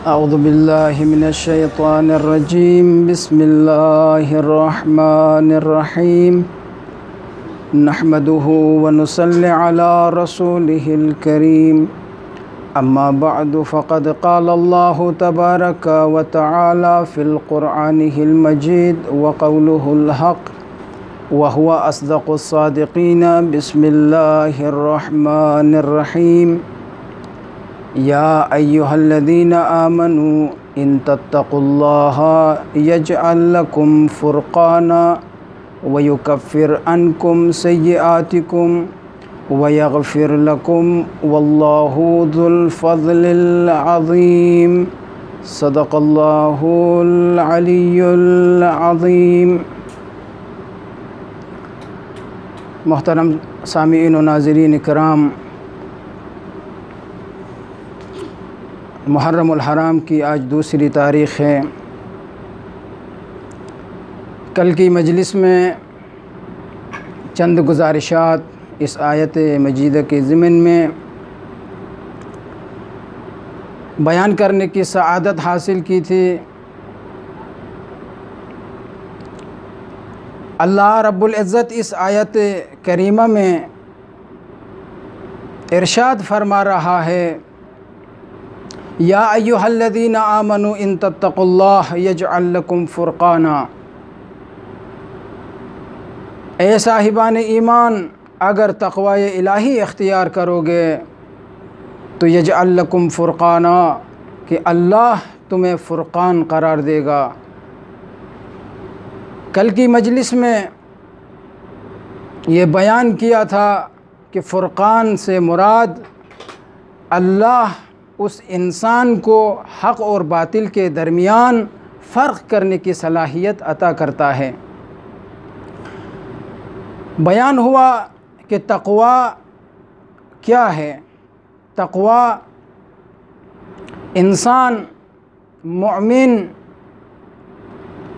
अऊज़ु बिल्लाहि मिनश्शैतानिर्रजीम बिस्मिल्लाहिर्रहमानिर्रहीम नहमदुहु व नुसल्ली अला रसूलिहिल करीम अम्मा बअदु फ़क़द क़ालल्लाहु तबारक व तआला फ़िल क़ुरआनिहिल मजीद व क़ौलुहुल हक़ व हुवा अस्दक़ुस सादिक़ीन बिस्मिल्लाहिर्रहमानिर्रहीम या अय्युहल्लज़ीना आमनू इन तत्तक़ुल्लाहा यजअल लकुम फ़ुरक़ाना व युकफ़्फ़िर अन्कुम सय्यिआतिकुम व यग़फ़िर लकुम वल्लाहु ज़ुल फ़ज़्लिल अज़ीम। सदक़ल्लाहुल अलियुल अज़ीम। मोहतरम सामीईन व नाज़रीन इकराम, मुहर्रमुल हराम की आज दूसरी तारीख़ है। कल की मजलिस में चंद गुज़ारिशात इस आयत मजीदा के ज़िमन में बयान करने की सआदत हासिल की थी। अल्लाह रब्बुल इज़्ज़त इस आयत करीमा में इरशाद फरमा रहा है, या अय्युहल्लज़ीना आमनू इन तत्तक़ुल्लाह यजअल लकुम फ़ुरक़ाना। ए साहिबान ईमान, अगर तक़वाए इलाही इख्तियार करोगे तो यजअल लकुम फ़ुरक़ाना, कि अल्लाह तुम्हें फ़ुरक़ान करार देगा। कल की मजलिस में ये बयान किया था कि फ़ुरक़ान से मुराद अल्लाह उस इंसान को हक़ और बातिल के दरमियान फ़र्क करने की सलाहियत अता करता है। बयान हुआ कि तक़वा क्या है। तक़वा इंसान मुमिन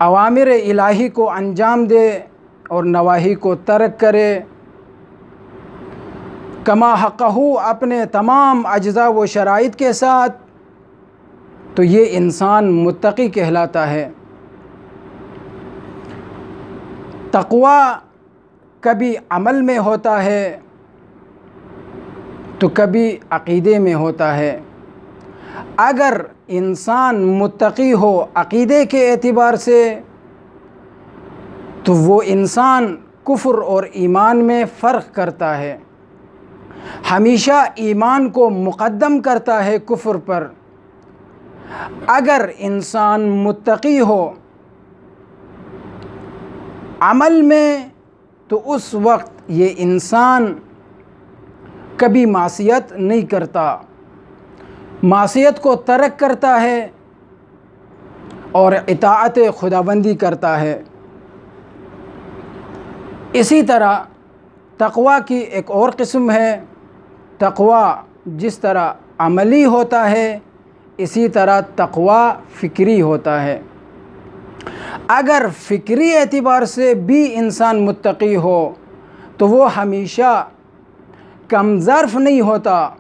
अवामिर इलाही को अंजाम दे और नवाही को तर्क करे, कमा हक़हू अपने तमाम अज्ज़ा व शराइत के साथ, तो ये इंसान मुत्तक़ी कहलाता है। तक़वा कभी अमल में होता है तो कभी अक़ीदे में होता है। अगर इंसान मुत्तक़ी हो अक़ीदे के एतबार से, तो वो इंसान कुफ़्र और ईमान में फ़र्क करता है, हमेशा ईमान को मुक़द्दम करता है कुफ़्र पर। अगर इंसान मुत्तक़ी हो अमल में, तो उस वक्त ये इंसान कभी मासियत नहीं करता, मासियत को तर्क करता है और इताअत खुदाबंदी करता है। इसी तरह तक़वा की एक और किस्म है। तक़वा जिस तरह अमली होता है, इसी तरह तक़वा फ़िक्री होता है। अगर फ़िक्री एतबार से भी इंसान मुत्तक़ी हो तो वो हमेशा कमज़र्फ़ नहीं होता,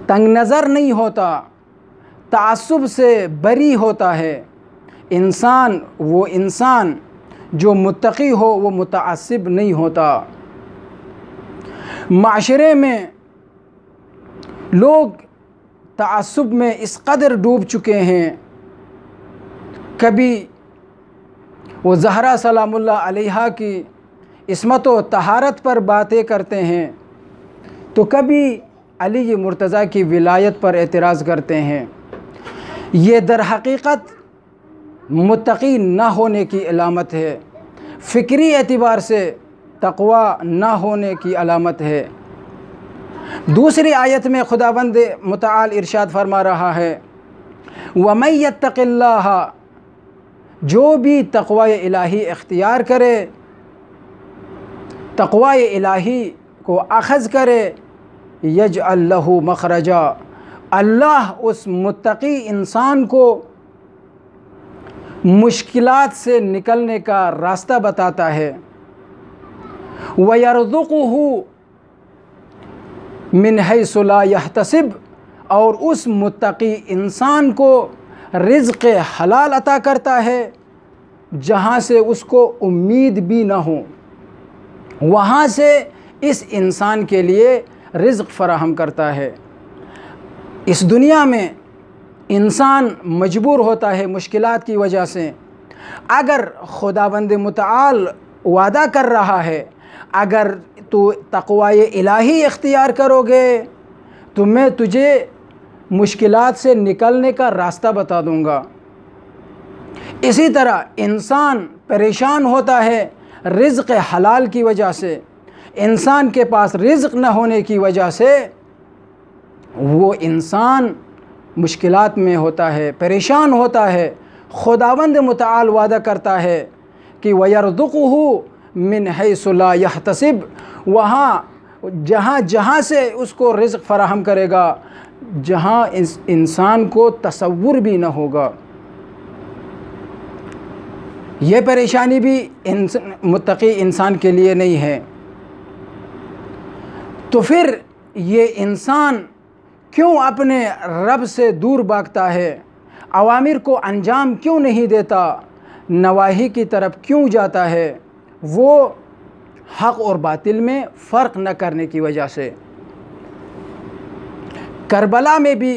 तंग नज़र नहीं होता, तासुब से बरी होता है। वो इंसान जो मुत्तक़ी हो वो मुतअस्सिब नहीं होता। माशरे में लोग तासुब में इस कदर डूब चुके हैं, कभी वो ज़हरा सलामुल्लाह अलैहा की इस्मत व तहारत पर बातें करते हैं, तो कभी अली मुर्तज़ा की विलायत पर एतराज़ करते हैं। ये दर हकीकत मुत्तक़ी न होने की अलामत है, फ़िक्री एतबार से तक़वा न होने की अलामत है। दूसरी आयत में खुदावंद मुतआल इरशाद फरमा रहा है, वमन यत्तक़िल्लाह, जो भी तक़वाए इलाही इख्तियार करे, तक़वाए इलाही को अख़ज़ करे, यजअल लहू मख़रजा, अल्लाह उस मुत्तक़ी इंसान को मुश्किलात से निकलने का रास्ता बताता है। व यरज़ुक़ुहु मिन हैसु ला यहतसिब, और उस मुत्तकी इंसान को रिज़्क़ हलाल अता करता है जहाँ से उसको उम्मीद भी ना हो, वहाँ से इस इंसान के लिए रिज़्क़ फ़राहम करता है। इस दुनिया में इंसान मजबूर होता है मुश्किलात की वजह से। अगर खुदावंद मुतआल वादा कर रहा है, अगर तू तक़वाए इलाही इख्तियार करोगे तो मैं तुझे मुश्किलात से निकलने का रास्ता बता दूंगा। इसी तरह इंसान परेशान होता है रिज़्क़ हलाल की वजह से, इंसान के पास रिज़्क़ न होने की वजह से वो इंसान मुश्किलात में होता है, परेशान होता है। खुदावंद मुतआल वादा करता है कि वयरज़ुक़ुहु मिन हैसु ला यहतसिब, वहाँ जहाँ से उसको रिज़्क़ फ़राहम करेगा जहाँ इंसान को तसव्वुर भी न होगा। ये परेशानी भी मुत्तकी इंसान के लिए नहीं है। तो फिर ये इंसान क्यों अपने रब से दूर भागता है, अवामिर को अंजाम क्यों नहीं देता, नवाही की तरफ क्यों जाता है? वो हक़ और बातिल में फ़र्क न करने की वजह से। करबला में भी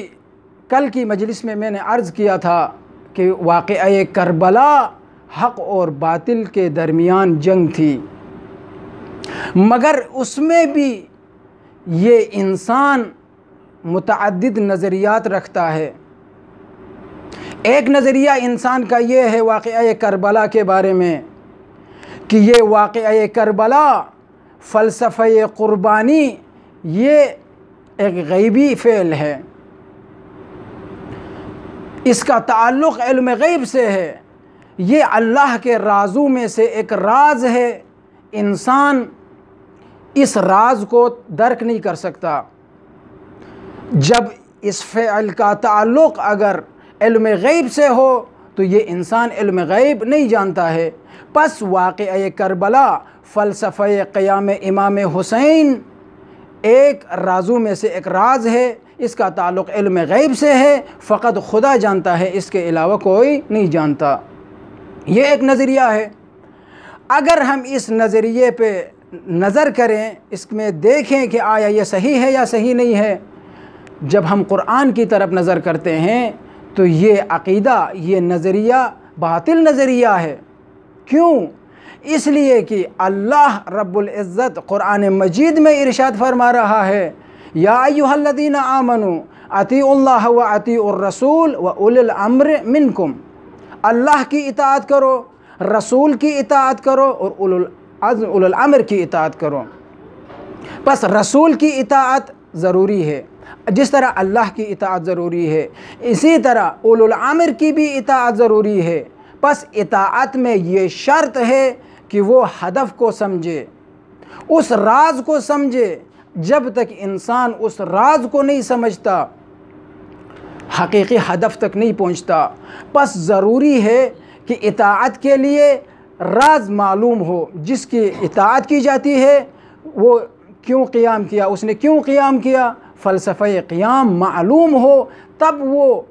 कल की मजलिस में मैंने अर्ज़ किया था कि वाक़या करबला हक़ और बातिल के दरमियान जंग थी, मगर उसमें भी ये इंसान मुतअद्दिद नज़रियात रखता है। एक नज़रिया इंसान का ये है वाक़या करबला के बारे में कि ये वाक़या करबला फ़लसफ़े क़ुरबानी ये एक गैबी फ़ेल है, इसका ताल्लुक़ इल्म गैब से है, ये अल्लाह के राज़ों में से एक राज है। इंसान इस राज को दर्क नहीं कर सकता। जब इस फ़ेल का ताल्लुक़ अगर इल्म गैब से हो तो ये इंसान इल्म गैब नहीं जानता है। बस वाक़या करबला फ़लसफ़े क़याम इमाम हुसैन एक राज़ों में से एक राज है, इसका ताल्लुक़ इल्म गैब से है, फ़कत खुदा जानता है, इसके अलावा कोई नहीं जानता। ये एक नज़रिया है। अगर हम इस नज़रिए पे नज़र करें, इसमें देखें कि आया ये सही है या सही नहीं है, जब हम कुरान की तरफ नज़र करते हैं तो ये अक़ीदा, ये नज़रिया बातिल नज़रिया है। क्यों? इसलिए कि अल्लाह रब्बुल इज़्ज़त कुरान मजीद में इरशाद फरमा रहा है, या अय्युहल्लज़ीना आमनू अतीउल्लाह व अतीउर रसूल व उलिल अम्र मिनकुम। अल्लाह की इताअत करो, रसूल की इताअत करो और उलुल अम्र की इताअत करो। बस रसूल की इताअत ज़रूरी है, जिस तरह अल्लाह की इताअत ज़रूरी है, इसी तरह उलुल अम्र की भी इताअत ज़रूरी है। बस इताअत में ये शर्त है कि वो हदफ को समझे, उस राज को समझे। जब तक इंसान उस राज को नहीं समझता, हकीकी हदफ तक नहीं पहुंचता। बस ज़रूरी है कि इताअत के लिए राज मालूम हो, जिसकी इताअत की जाती है वो क्यों क़ियाम किया, उसने क्यों क़ियाम किया, फ़लसफ़े क़ियाम मालूम हो, तब वो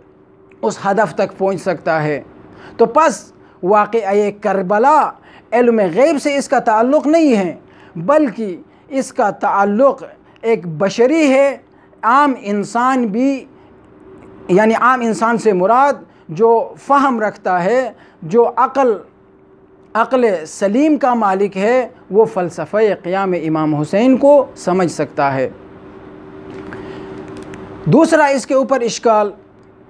उस हदफ तक पहुंच सकता है। तो बस वाक़या करबला इल्म गैब से इसका ताल्लुक़ नहीं है, बल्कि इसका ताल्लुक़ एक बशरी है, आम इंसान भी, यानी आम इंसान से मुराद जो फ़हम रखता है, जो अक़ल सलीम का मालिक है, वो फ़लसफ़े क़ियाम इमाम हुसैन को समझ सकता है। दूसरा इसके ऊपर इश्काल,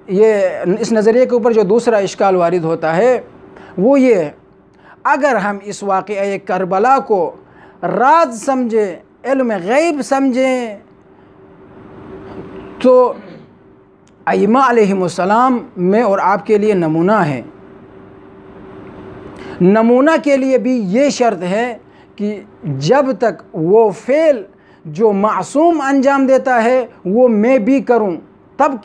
ये इस नज़रिए के ऊपर जो दूसरा इश्काल वारिद होता है वो ये है, अगर हम इस वाक़या करबला को राज समझें, इल्म गैब समझें, तो अइम्मा अलैहिमुस्सलाम में और आपके लिए नमूना है। नमूना के लिए भी ये शर्त है कि जब तक वो फ़ेल जो मासूम अंजाम देता है वो मैं भी करूं, तब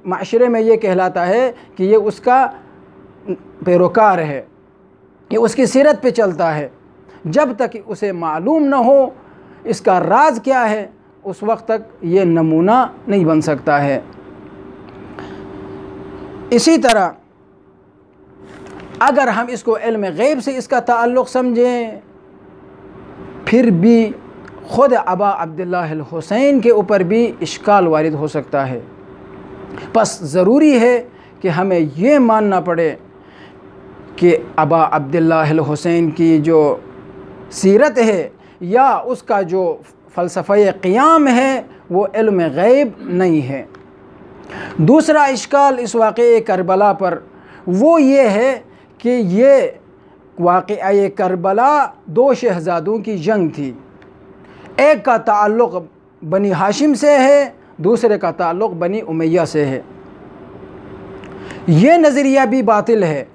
माशरे में ये कहलाता है कि ये उसका पैरोकार है, ये उसकी सीरत पे चलता है। जब तक उसे मालूम न हो इसका राज क्या है, उस वक्त तक ये नमूना नहीं बन सकता है। इसी तरह अगर हम इसको इल्म गैब से इसका ताल्लुक़ समझें, फिर भी ख़ुद अबा अब्दुल्लाह अल हुसैन के ऊपर भी इश्काल वारिद हो सकता है। बस ज़रूरी है कि हमें ये मानना पड़े कि अबा अब्दुल्लाह अल हुसैन की जो सीरत है या उसका जो फ़लसफ़े क़ियाम है वो इल्म गैब नहीं है। दूसरा इश्काल इस वाक़े करबला पर वो ये है कि ये वाक़या करबला दो शहज़ादों की जंग थी। एक का ताल्लुक़ बनी हाशिम से है, दूसरे का ताल्लुक़ बनी उमैया से है। ये नज़रिया भी बातिल है।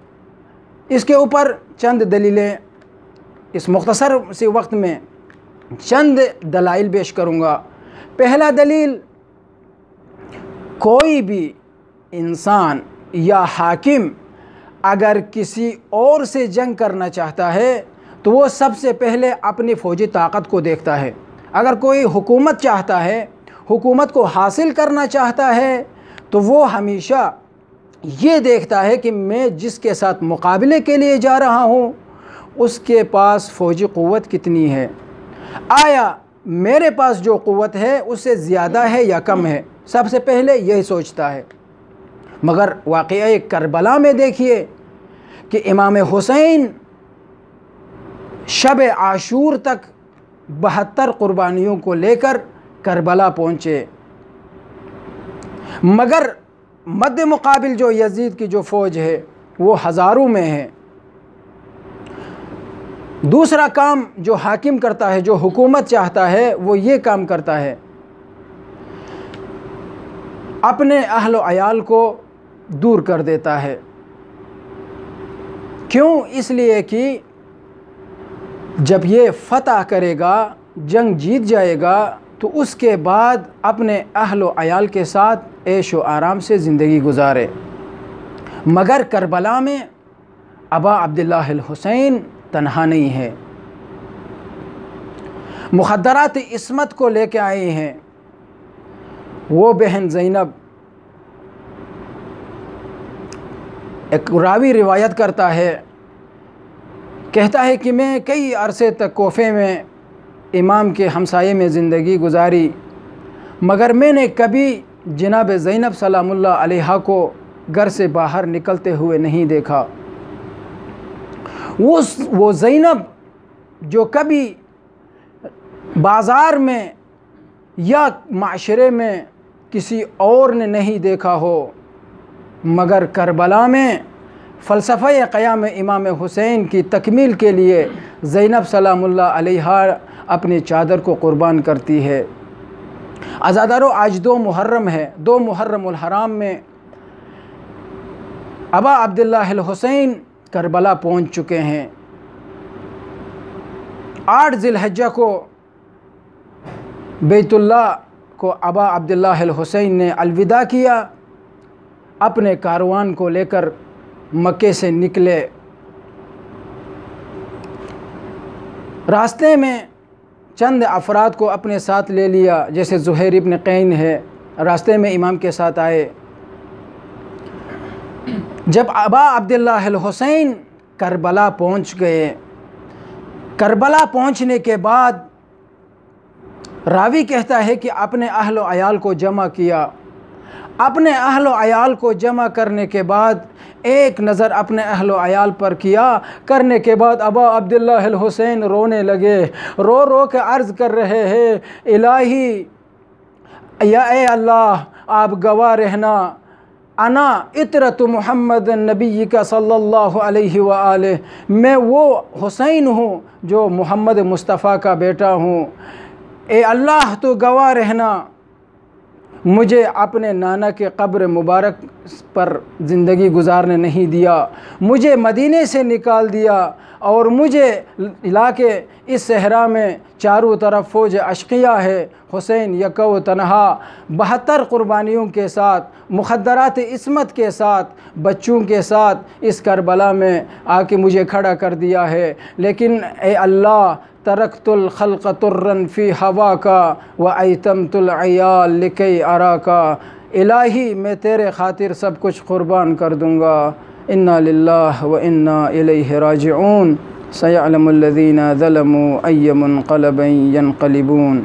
इसके ऊपर चंद दलीलें इस मुख्तसर से वक्त में चंद दलाइल पेश करूँगा। पहला दलील, कोई भी इंसान या हाकिम अगर किसी और से जंग करना चाहता है तो वो सबसे पहले अपनी फ़ौजी ताकत को देखता है। अगर कोई हुकूमत चाहता है, हुकूमत को हासिल करना चाहता है, तो वो हमेशा ये देखता है कि मैं जिसके साथ मुकाबले के लिए जा रहा हूँ उसके पास फ़ौजी क़ुव्वत कितनी है, आया मेरे पास जो क़ुव्वत है उससे ज़्यादा है या कम है, सबसे पहले यही सोचता है। मगर वाक़या करबला में देखिए कि इमाम हुसैन शब आशूर तक 72 कुर्बानियों को लेकर करबला पहुँचे, मगर मद्दे मुकाबिल जो यजीद की जो फ़ौज है वो हज़ारों में है। दूसरा काम जो हाकिम करता है, जो हुकूमत चाहता है, वो ये काम करता है, अपने अहल व अयाल को दूर कर देता है। क्यों? इसलिए कि जब ये फ़तह करेगा, जंग जीत जाएगा, तो उसके बाद अपने अहल व अयाल के साथ ऐश व आराम से ज़िंदगी गुजारे। मगर करबला में अबा अब्दुल्लाह अल हुसैन तन्हा नहीं है, मुखद्दरात इस्मत को लेके आए हैं। वो बहन ज़ैनब, एक रावी रिवायत करता है, कहता है कि मैं कई अरसे तक कोफे में इमाम के हमसाये में ज़िंदगी गुजारी, मगर मैंने कभी जनाब ज़ैनब सलामुल्लाह अलैहा को घर से बाहर निकलते हुए नहीं देखा। वो ज़ैनब जो कभी बाज़ार में या माशरे में किसी और ने नहीं देखा हो, मगर करबला में फ़लसफ़े क़याम इमाम हुसैन की तकमील के लिए ज़ैनब सलामुल्लाह अलैहा अपनी चादर को क़ुरबान करती है। अज़ादारों, आज 2 मुहर्रम है। 2 मुहर्रमुल हराम में अबा अब्दुल्लाह अल हुसैन करबला पहुँच चुके हैं। 8 ज़िलहज्जा को बैतुल्लाह को अबा अब्दुल्लाह अल हुसैन ने अलविदा किया, अपने कारवान को लेकर मक्के से निकले। रास्ते में चंद अफराद को अपने साथ ले लिया, जैसे ज़ुहैर इब्न कैन है, रास्ते में इमाम के साथ आए। जब अबा अब्दुल्लाह अल हुसैन करबला पहुंच गए, करबला पहुंचने के बाद रावी कहता है कि अपने अहल व अयाल को जमा किया। अपने अहल व अयाल को जमा करने के बाद एक नज़र अपने अहल व अयाल पर किया, करने के बाद अबा अब्दुल्लाह अल हुसैन रोने लगे। रो रो के अर्ज़ कर रहे हैं, इलाही या ए अल्लाह, आप गवाह रहना, अना इतरत मोहम्मद नबी का सल्लल्लाहु अलैहि व आलिहि, मैं वो हुसैन हूँ जो मोहम्मद मुस्तफ़ा का बेटा हूँ। ए अल्लाह, तो गवाह रहना, मुझे अपने नाना के कब्र मुबारक पर ज़िंदगी गुजारने नहीं दिया, मुझे मदीने से निकाल दिया और मुझे ला के इस सहरा में चारों तरफ फ़ौज अशकिया है। हुसैन यकव तनहा 72 कुर्बानियों के साथ, मुखद्दरात इस्मत के साथ, बच्चों के साथ इस करबला में आके मुझे खड़ा कर दिया है। लेकिन ए अल्लाह, तरक्तुल खल्क़ तुर्रन फ़ी हवा का व ऐतमतुल अयाल लिकै अरा का, इलाही मैं तेरे खातिर सब कुछ क़ुरबान कर दूँगा। इन्ना लिल्लाहि व इन्ना इलैहि राजिऊन। सयअलमुल्लज़ीना ज़लमू अय्य मुनक़लबिन यनक़लिबून।